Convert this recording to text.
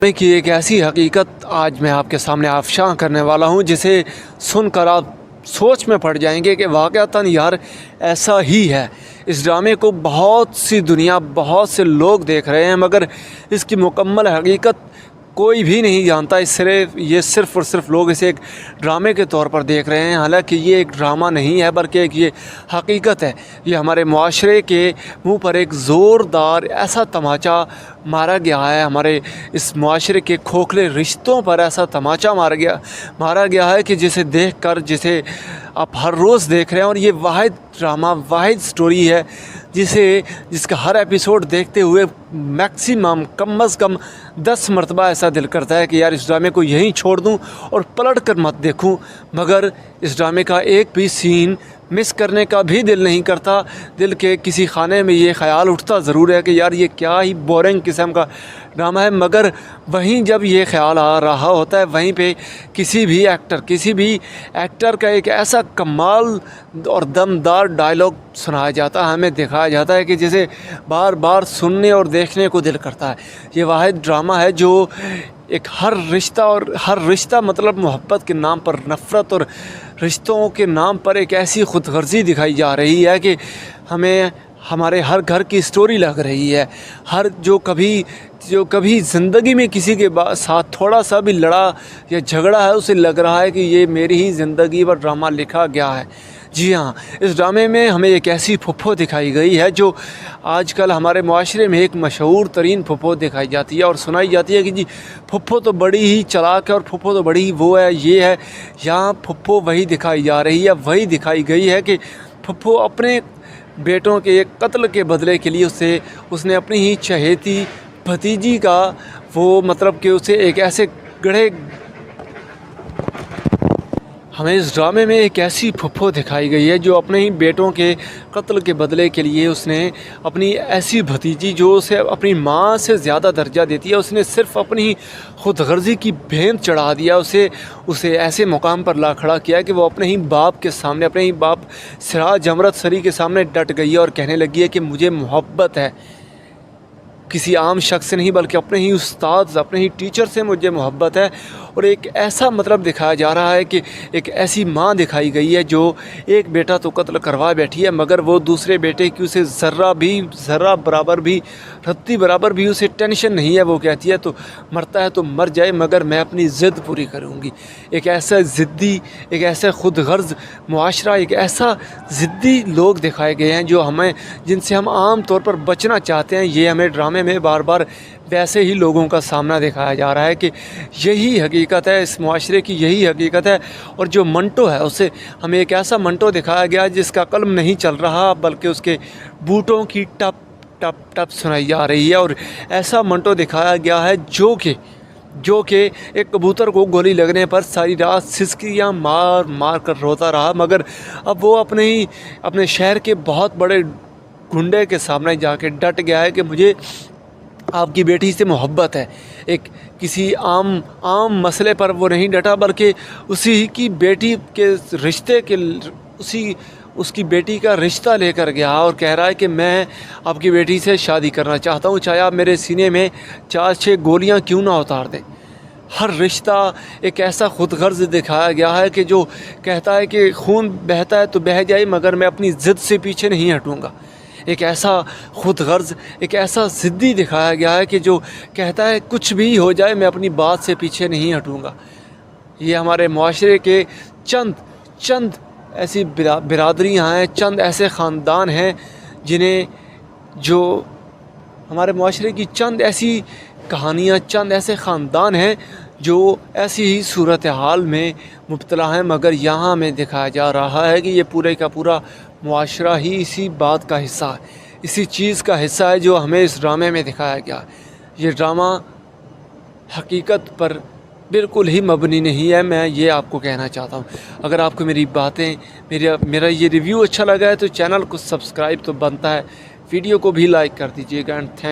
की एक ऐसी हकीकत आज मैं आपके सामने आफशां करने वाला हूं जिसे सुनकर आप सोच में पड़ जाएंगे कि वाक़अतन यार ऐसा ही है। इस ड्रामे को बहुत सी दुनिया, बहुत से लोग देख रहे हैं, मगर इसकी मुकम्मल हकीकत कोई भी नहीं जानता। ये सिर्फ़ और सिर्फ लोग इसे एक ड्रामे के तौर पर देख रहे हैं। हालांकि ये एक ड्रामा नहीं है बल्कि एक ये हकीकत है। ये हमारे माशरे के मुंह पर एक ज़ोरदार ऐसा तमाचा मारा गया है। हमारे इस माशरे के खोखले रिश्तों पर ऐसा तमाचा मारा गया है कि जिसे आप हर रोज़ देख रहे हैं। और ये वाहिद ड्रामा, वाहिद स्टोरी है जिसका हर एपिसोड देखते हुए मैक्सिमम कम अज़ कम 10 मरतबा ऐसा दिल करता है कि यार इस ड्रामे को यहीं छोड़ दूं और पलट कर मत देखूं। मगर इस ड्रामे का एक भी सीन मिस करने का भी दिल नहीं करता। दिल के किसी खाने में ये ख़याल उठता ज़रूर है कि यार ये क्या ही बोरिंग किस्म का ड्रामा है। मगर वहीं जब ये ख़याल आ रहा होता है, वहीं पे किसी भी एक्टर का एक ऐसा कमाल और दमदार डायलॉग सुनाया जाता है, हमें दिखाया जाता है कि जिसे बार बार सुनने और देखने को दिल करता है। ये वाहिद ड्रामा है जो एक हर रिश्ता मतलब मोहब्बत के नाम पर नफ़रत और रिश्तों के नाम पर एक ऐसी ख़ुदगर्ज़ी दिखाई जा रही है कि हमें हमारे हर घर की स्टोरी लग रही है। जो कभी ज़िंदगी में किसी के साथ थोड़ा सा भी लड़ा या झगड़ा है, उसे लग रहा है कि ये मेरी ही ज़िंदगी पर ड्रामा लिखा गया है। जी हाँ, इस ड्रामे में हमें एक ऐसी फुप्पो दिखाई गई है जो आजकल हमारे माशरे में एक मशहूर तरीन फुप्पो दिखाई जाती है और सुनाई जाती है कि जी फुप्पो तो बड़ी ही चालाक है और फुप्पो तो बड़ी वो है, ये है। यहाँ फुप्पो वही दिखाई जा रही है, वही दिखाई गई है कि फुप्पो अपने बेटों के एक कत्ल के बदले के लिए उसने अपनी ही चहेती भतीजी का वो मतलब कि उसे एक ऐसे हमें इस ड्रामे में एक ऐसी फुप्पो दिखाई गई है जो अपने ही बेटों के कत्ल के बदले के लिए उसने अपनी ऐसी भतीजी जो उसे अपनी माँ से ज़्यादा दर्जा देती है, उसने सिर्फ़ अपनी खुदगर्ज़ी की भेंट चढ़ा दिया। उसे ऐसे मुकाम पर ला खड़ा किया कि वो अपने ही बाप सिराज अमृत सरी के सामने डट गई है और कहने लगी है कि मुझे मोहब्बत है किसी आम शख्स से नहीं बल्कि अपने ही उस्ताद, अपने ही टीचर से मुझे मोहब्बत है। और एक ऐसा मतलब दिखाया जा रहा है कि एक ऐसी माँ दिखाई गई है जो एक बेटा तो कत्ल करवा बैठी है, मगर वो दूसरे बेटे की उसे ज़र्रा बराबर भी, रत्ती बराबर भी उसे टेंशन नहीं है। वो कहती है तो मरता है तो मर जाए, मगर मैं अपनी ज़िद पूरी करूँगी। एक ऐसा ज़िद्दी, एक ऐसा खुदगर्ज़ मुआशरा, एक ऐसा ज़िद्दी लोग दिखाए गए हैं जिनसे हम आम तौर पर बचना चाहते हैं। ये हमें ड्रामे में बार बार वैसे ही लोगों का सामना दिखाया जा रहा है कि यही हकीकत है, इस मुआशरे की यही हकीकत है। और जो मंटो है उसे हमें एक ऐसा मंटो दिखाया गया जिसका कलम नहीं चल रहा बल्कि उसके बूटों की टप टप टप सुनाई जा रही है। और ऐसा मंटो दिखाया गया है जो कि एक कबूतर को गोली लगने पर सारी रात सिसकियाँ मार कर रोता रहा, मगर अब वो अपने शहर के बहुत बड़े गुंडे के सामने जाके डट गया है कि मुझे आपकी बेटी से मोहब्बत है। एक किसी आम मसले पर वो नहीं डटा बल्कि उसी की बेटी के रिश्ते के उसकी बेटी का रिश्ता लेकर गया और कह रहा है कि मैं आपकी बेटी से शादी करना चाहता हूँ, चाहे आप मेरे सीने में 4-6 गोलियाँ क्यों ना उतार दें। हर रिश्ता एक ऐसा खुदगर्ज़ दिखाया गया है कि जो कहता है कि खून बहता है तो बह जाए, मगर मैं अपनी ज़िद से पीछे नहीं हटूँगा। एक ऐसा खुदगर्ज़, एक ऐसा ज़िद्दी दिखाया गया है कि जो कहता है कुछ भी हो जाए मैं अपनी बात से पीछे नहीं हटूँगा। ये हमारे माशरे के चंद ऐसी बिरादरियाँ हैं, चंद ऐसे ख़ानदान हैं जो हमारे माशरे की चंद ऐसी कहानियाँ, चंद ऐसे ख़ानदान हैं जो ऐसी ही सूरत हाल में मुब्तला हैं। मगर यहाँ हमें दिखाया जा रहा है कि ये पूरे का पूरा मुआशरा ही इसी बात का हिस्सा है, इसी चीज़ का हिस्सा है जो हमें इस ड्रामे में दिखाया गया। ये ड्रामा हकीकत पर बिल्कुल ही मबनी नहीं है, मैं ये आपको कहना चाहता हूँ। अगर आपको मेरी बातें, मेरा ये रिव्यू अच्छा लगा है तो चैनल को सब्सक्राइब तो बनता है, वीडियो को भी लाइक कर दीजिएगा। And thank